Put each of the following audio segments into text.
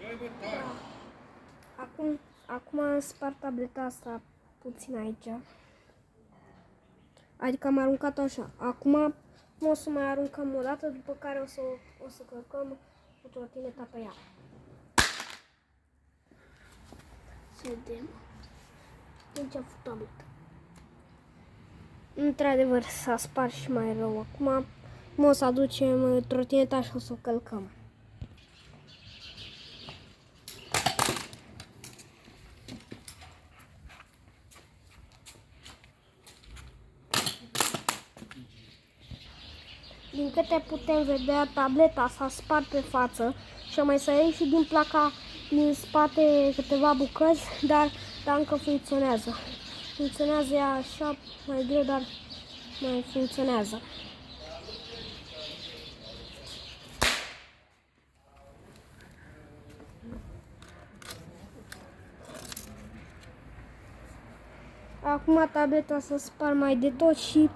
Da. Acum am spart tableta asta puțin aici. Adică am aruncat așa. Acum o să mai aruncăm o dată, după care o să călcăm cu trotineta pe ea. Să vedem. Aici a fost tableta. Într-adevăr s-a spart și mai rău. Acum o să aducem trotineta și o să o călcăm. Din câte putem vedea, tableta s-a spart pe față și a mai sărit și din placa din spate câteva bucăți, dar încă funcționează. Funcționează așa mai greu, dar mai funcționează. Acum tableta s-a spart mai de tot și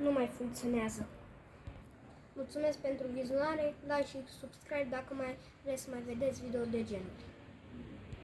nu mai funcționează. Mulțumesc pentru vizionare, like și subscribe dacă mai vreți să mai vedeți video de genul.